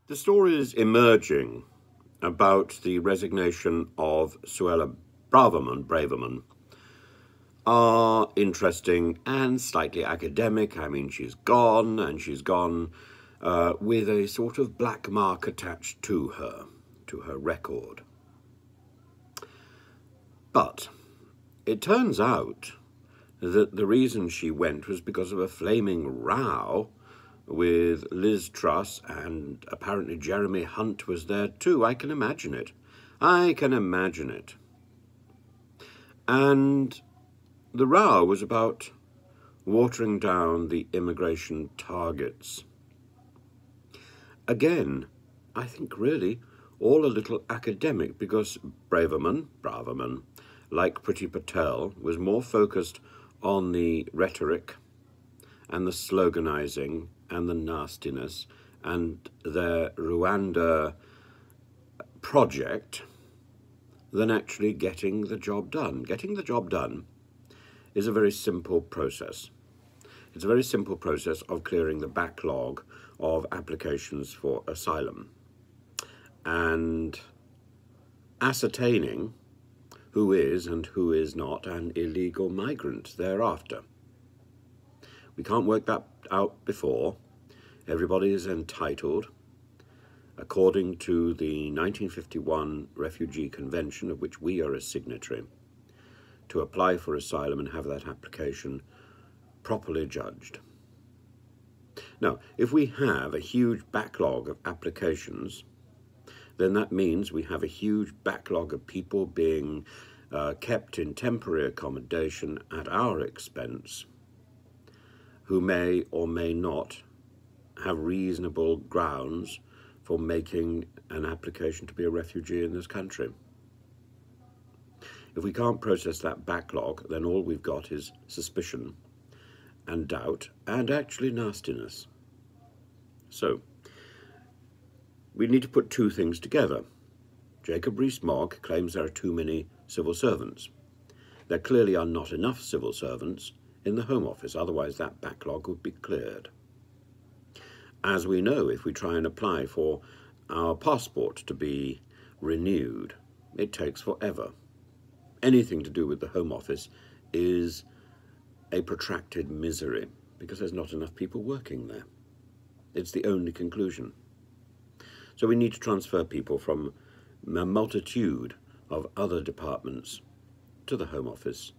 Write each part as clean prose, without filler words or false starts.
The stories emerging about the resignation of Suella Braverman are interesting and slightly academic. I mean, she's gone, and she's gone with a sort of black mark attached to her record. But it turns out that the reason she went was because of a flaming row with Liz Truss, and apparently Jeremy Hunt was there too. I can imagine it. And the row was about watering down the immigration targets. Again, I think really all a little academic, because Braverman, like Priti Patel, was more focused on the rhetoric and the sloganizing and the nastiness and their Rwanda project than actually getting the job done. Getting the job done is a very simple process. It's a very simple process of clearing the backlog of applications for asylum and ascertaining who is and who is not an illegal migrant thereafter. We can't work that out before. Everybody is entitled, according to the 1951 Refugee Convention, of which we are a signatory, to apply for asylum and have that application properly judged. Now, if we have a huge backlog of applications, then that means we have a huge backlog of people being kept in temporary accommodation at our expense, who may or may not have reasonable grounds for making an application to be a refugee in this country. If we can't process that backlog, then all we've got is suspicion and doubt and actually nastiness. So, we need to put two things together. Jacob Rees-Mogg claims there are too many civil servants. There clearly are not enough civil servants in the Home Office, otherwise that backlog would be cleared. As we know, if we try and apply for our passport to be renewed, it takes forever. Anything to do with the Home Office is a protracted misery because there's not enough people working there. It's the only conclusion. So we need to transfer people from a multitude of other departments to the Home Office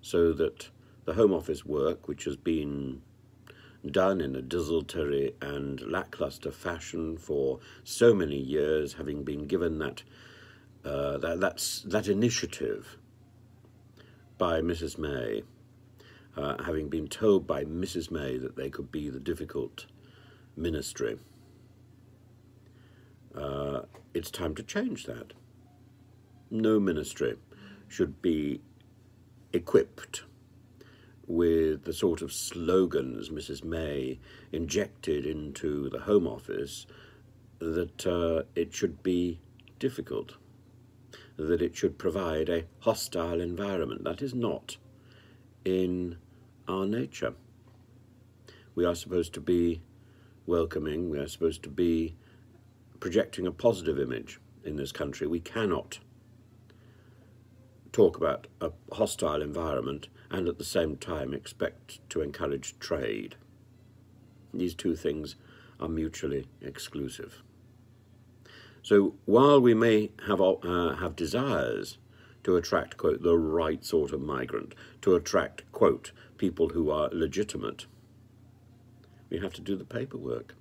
so that the Home Office work, which has been done in a desultory and lackluster fashion for so many years, having been given that initiative by Mrs. May, having been told by Mrs. May that they could be the difficult ministry, it's time to change that. No ministry should be equipped with the sort of slogans Mrs. May injected into the Home Office, that it should be difficult, that it should provide a hostile environment. That is not in our nature. We are supposed to be welcoming, we are supposed to be projecting a positive image in this country. We cannot talk about a hostile environment and at the same time expect to encourage trade. These two things are mutually exclusive. So while we may have desires to attract, quote, the right sort of migrant, to attract, quote, people who are legitimate, we have to do the paperwork.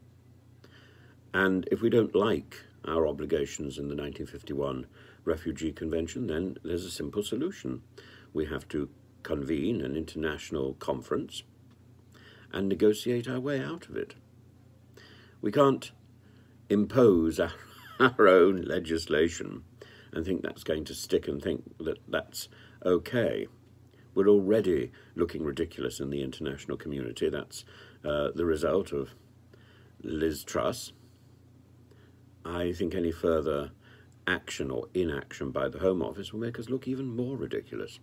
And if we don't like our obligations in the 1951 Refugee Convention, then there's a simple solution. We have to convene an international conference and negotiate our way out of it. We can't impose our own legislation and think that's going to stick and think that that's okay. We're already looking ridiculous in the international community. That's the result of Liz Truss. I think any further action or inaction by the Home Office will make us look even more ridiculous.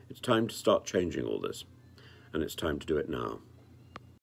It's time to start changing all this, and it's time to do it now.